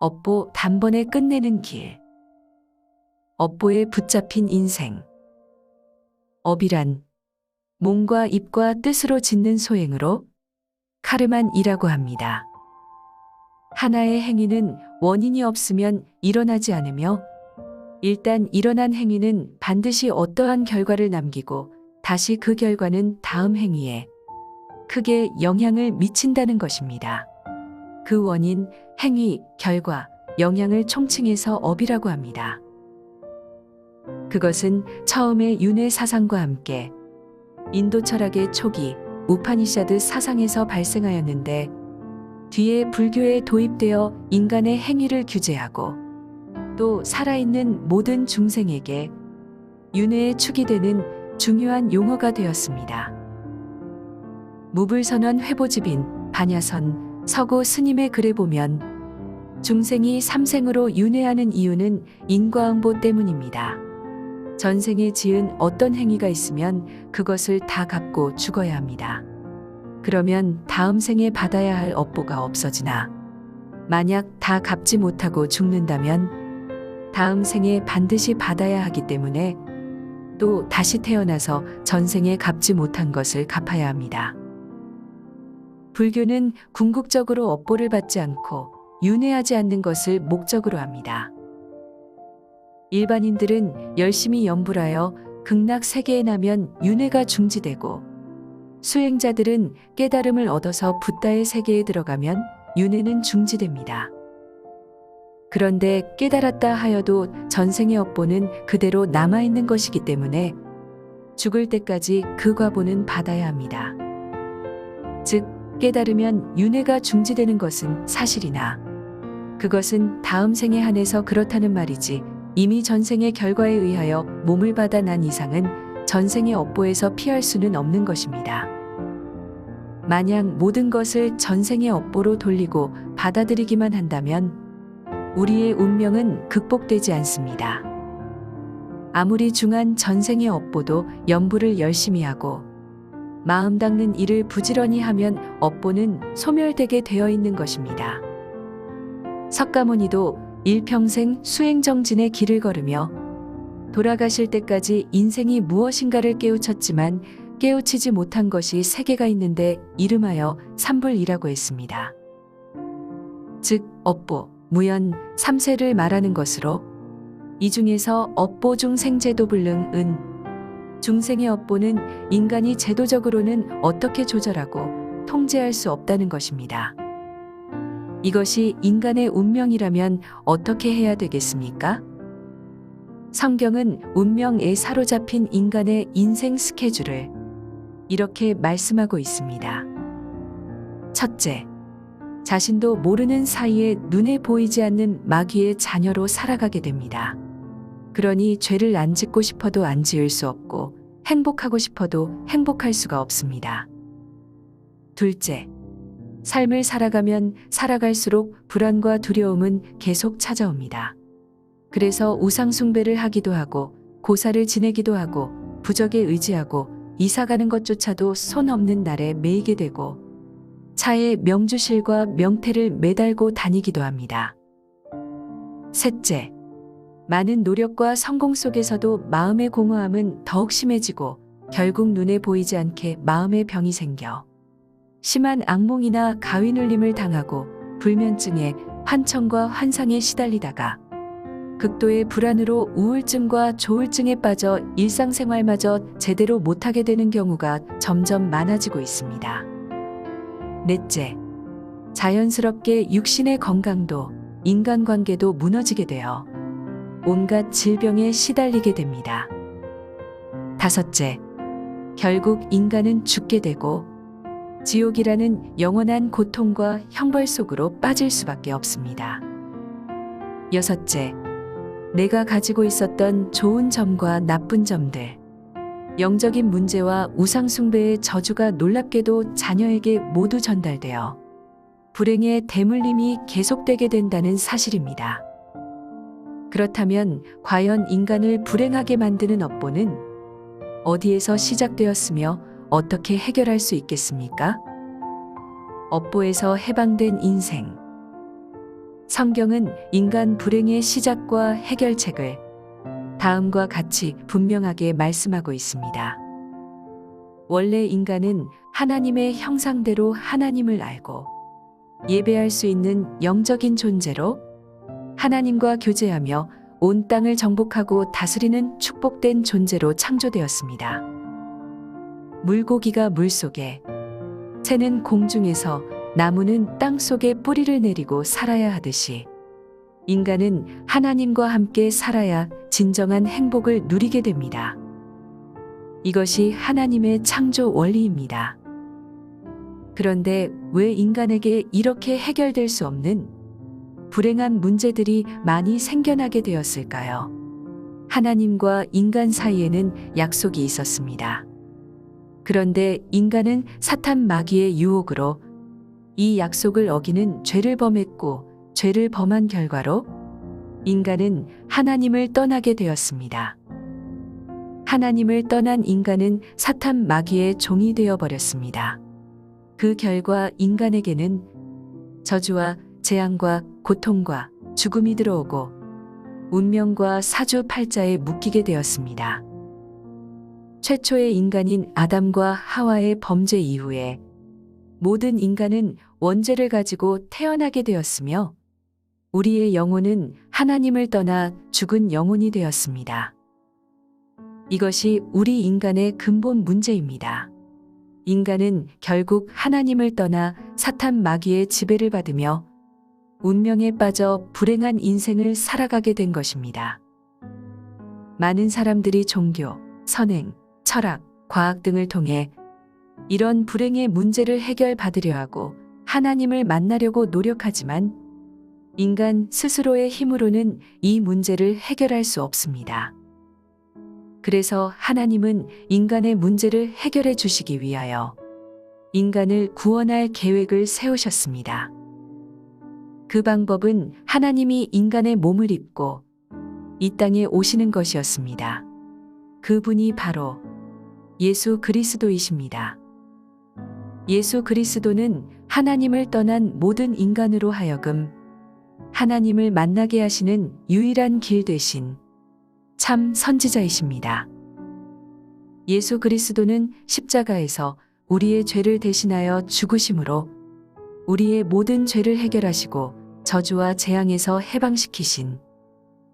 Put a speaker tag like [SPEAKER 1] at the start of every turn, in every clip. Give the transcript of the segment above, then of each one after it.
[SPEAKER 1] 업보 단번에 끝내는 길. 업보에 붙잡힌 인생. 업이란 몸과 입과 뜻으로 짓는 소행으로 카르만이라고 합니다. 하나의 행위는 원인이 없으면 일어나지 않으며 일단 일어난 행위는 반드시 어떠한 결과를 남기고 다시 그 결과는 다음 행위에 크게 영향을 미친다는 것입니다. 그 원인, 행위, 결과, 영향을 총칭해서 업이라고 합니다. 그것은 처음에 윤회 사상과 함께 인도 철학의 초기 우파니샤드 사상에서 발생하였는데 뒤에 불교에 도입되어 인간의 행위를 규제하고 또 살아있는 모든 중생에게 윤회의 축이 되는 중요한 용어가 되었습니다. 무불선원 회보집인 반야선 서구 스님의 글에 보면 중생이 삼생으로 윤회하는 이유는 인과응보 때문입니다. 전생에 지은 어떤 행위가 있으면 그것을 다 갚고 죽어야 합니다. 그러면 다음 생에 받아야 할 업보가 없어지나 만약 다 갚지 못하고 죽는다면 다음 생에 반드시 받아야 하기 때문에 또 다시 태어나서 전생에 갚지 못한 것을 갚아야 합니다. 불교는 궁극적으로 업보를 받지 않고 윤회하지 않는 것을 목적으로 합니다. 일반인들은 열심히 염불하여 극락 세계에 나면 윤회가 중지되고 수행자들은 깨달음을 얻어서 붓다의 세계에 들어가면 윤회는 중지됩니다. 그런데 깨달았다 하여도 전생의 업보는 그대로 남아있는 것이기 때문에 죽을 때까지 그 과보는 받아야 합니다. 즉 깨달으면 윤회가 중지되는 것은 사실이나 그것은 다음 생에 한해서 그렇다는 말이지 이미 전생의 결과에 의하여 몸을 받아 난 이상은 전생의 업보에서 피할 수는 없는 것입니다. 만약 모든 것을 전생의 업보로 돌리고 받아들이기만 한다면 우리의 운명은 극복되지 않습니다. 아무리 중한 전생의 업보도 염불을 열심히 하고 마음 닦는 일을 부지런히 하면 업보는 소멸되게 되어 있는 것입니다. 석가모니도 일평생 수행정진의 길을 걸으며 돌아가실 때까지 인생이 무엇인가를 깨우쳤지만 깨우치지 못한 것이 세 개가 있는데 이름하여 삼불이라고 했습니다. 즉 업보, 무연, 삼세를 말하는 것으로 이 중에서 업보 중 생제도불능은 중생의 업보는 인간이 제도적으로는 어떻게 조절하고 통제할 수 없다는 것입니다. 이것이 인간의 운명이라면 어떻게 해야 되겠습니까? 성경은 운명에 사로잡힌 인간의 인생 스케줄을 이렇게 말씀하고 있습니다. 첫째, 자신도 모르는 사이에 눈에 보이지 않는 마귀의 자녀로 살아가게 됩니다. 그러니 죄를 안 짓고 싶어도 안 지을 수 없고 행복하고 싶어도 행복할 수가 없습니다. 둘째, 삶을 살아가면 살아갈수록 불안과 두려움은 계속 찾아옵니다. 그래서 우상숭배를 하기도 하고 고사를 지내기도 하고 부적에 의지하고 이사가는 것조차도 손 없는 날에 매이게 되고 차에 명주실과 명태를 매달고 다니기도 합니다. 셋째, 많은 노력과 성공 속에서도 마음의 공허함은 더욱 심해지고 결국 눈에 보이지 않게 마음의 병이 생겨 심한 악몽이나 가위 눌림을 당하고 불면증에 환청과 환상에 시달리다가 극도의 불안으로 우울증과 조울증에 빠져 일상생활마저 제대로 못하게 되는 경우가 점점 많아지고 있습니다. 넷째, 자연스럽게 육신의 건강도 인간관계도 무너지게 되어 온갖 질병에 시달리게 됩니다. 다섯째, 결국 인간은 죽게 되고 지옥이라는 영원한 고통과 형벌 속으로 빠질 수밖에 없습니다. 여섯째, 내가 가지고 있었던 좋은 점과 나쁜 점들, 영적인 문제와 우상숭배의 저주가 놀랍게도 자녀에게 모두 전달되어 불행의 대물림이 계속되게 된다는 사실입니다. 그렇다면 과연 인간을 불행하게 만드는 업보는 어디에서 시작되었으며 어떻게 해결할 수 있겠습니까? 업보에서 해방된 인생. 성경은 인간 불행의 시작과 해결책을 다음과 같이 분명하게 말씀하고 있습니다. 원래 인간은 하나님의 형상대로 하나님을 알고 예배할 수 있는 영적인 존재로 하나님과 교제하며 온 땅을 정복하고 다스리는 축복된 존재로 창조되었습니다. 물고기가 물속에, 새는 공중에서, 나무는 땅 속에 뿌리를 내리고 살아야 하듯이 인간은 하나님과 함께 살아야 진정한 행복을 누리게 됩니다. 이것이 하나님의 창조 원리입니다. 그런데 왜 인간에게 이렇게 해결될 수 없는 불행한 문제들이 많이 생겨나게 되었을까요? 하나님과 인간 사이에는 약속이 있었습니다. 그런데 인간은 사탄 마귀의 유혹으로 이 약속을 어기는 죄를 범했고, 죄를 범한 결과로 인간은 하나님을 떠나게 되었습니다. 하나님을 떠난 인간은 사탄 마귀의 종이 되어 버렸습니다. 그 결과 인간에게는 저주와 재앙과 고통과 죽음이 들어오고 운명과 사주팔자에 묶이게 되었습니다. 최초의 인간인 아담과 하와의 범죄 이후에 모든 인간은 원죄를 가지고 태어나게 되었으며 우리의 영혼은 하나님을 떠나 죽은 영혼이 되었습니다. 이것이 우리 인간의 근본 문제입니다. 인간은 결국 하나님을 떠나 사탄 마귀의 지배를 받으며 운명에 빠져 불행한 인생을 살아가게 된 것입니다. 많은 사람들이 종교, 선행, 철학, 과학 등을 통해 이런 불행의 문제를 해결받으려 하고 하나님을 만나려고 노력하지만 인간 스스로의 힘으로는 이 문제를 해결할 수 없습니다. 그래서 하나님은 인간의 문제를 해결해 주시기 위하여 인간을 구원할 계획을 세우셨습니다. 그 방법은 하나님이 인간의 몸을 입고 이 땅에 오시는 것이었습니다. 그분이 바로 예수 그리스도이십니다. 예수 그리스도는 하나님을 떠난 모든 인간으로 하여금 하나님을 만나게 하시는 유일한 길 되신 참 선지자이십니다. 예수 그리스도는 십자가에서 우리의 죄를 대신하여 죽으심으로 우리의 모든 죄를 해결하시고 저주와 재앙에서 해방시키신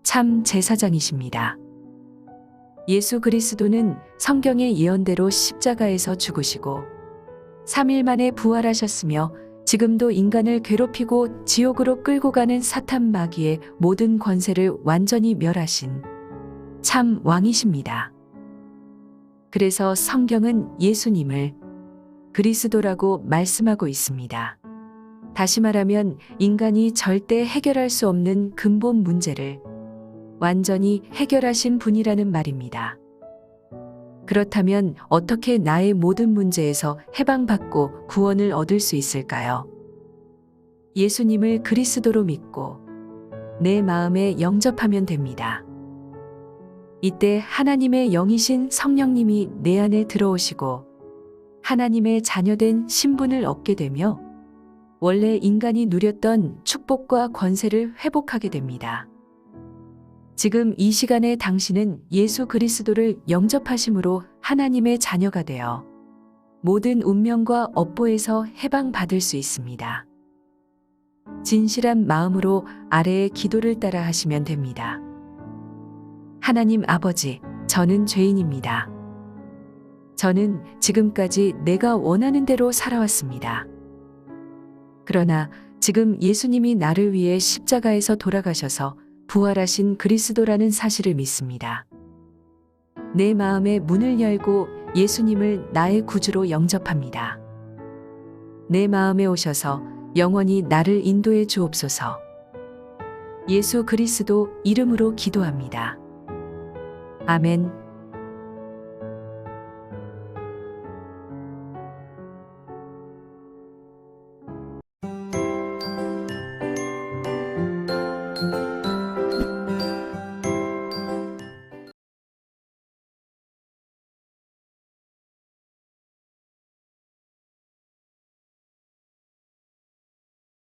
[SPEAKER 1] 참 제사장이십니다. 예수 그리스도는 성경의 예언대로 십자가에서 죽으시고 3일 만에 부활하셨으며 지금도 인간을 괴롭히고 지옥으로 끌고 가는 사탄 마귀의 모든 권세를 완전히 멸하신 참 왕이십니다. 그래서 성경은 예수님을 그리스도라고 말씀하고 있습니다. 다시 말하면 인간이 절대 해결할 수 없는 근본 문제를 완전히 해결하신 분이라는 말입니다. 그렇다면 어떻게 나의 모든 문제에서 해방받고 구원을 얻을 수 있을까요? 예수님을 그리스도로 믿고 내 마음에 영접하면 됩니다. 이때 하나님의 영이신 성령님이 내 안에 들어오시고 하나님의 자녀된 신분을 얻게 되며 원래 인간이 누렸던 축복과 권세를 회복하게 됩니다. 지금 이 시간에 당신은 예수 그리스도를 영접하심으로 하나님의 자녀가 되어 모든 운명과 업보에서 해방받을 수 있습니다. 진실한 마음으로 아래의 기도를 따라 하시면 됩니다. 하나님 아버지, 저는 죄인입니다. 저는 지금까지 내가 원하는 대로 살아왔습니다. 그러나 지금 예수님이 나를 위해 십자가에서 돌아가셔서 부활하신 그리스도라는 사실을 믿습니다. 내 마음의 문을 열고 예수님을 나의 구주로 영접합니다. 내 마음에 오셔서 영원히 나를 인도해 주옵소서. 예수 그리스도 이름으로 기도합니다. 아멘.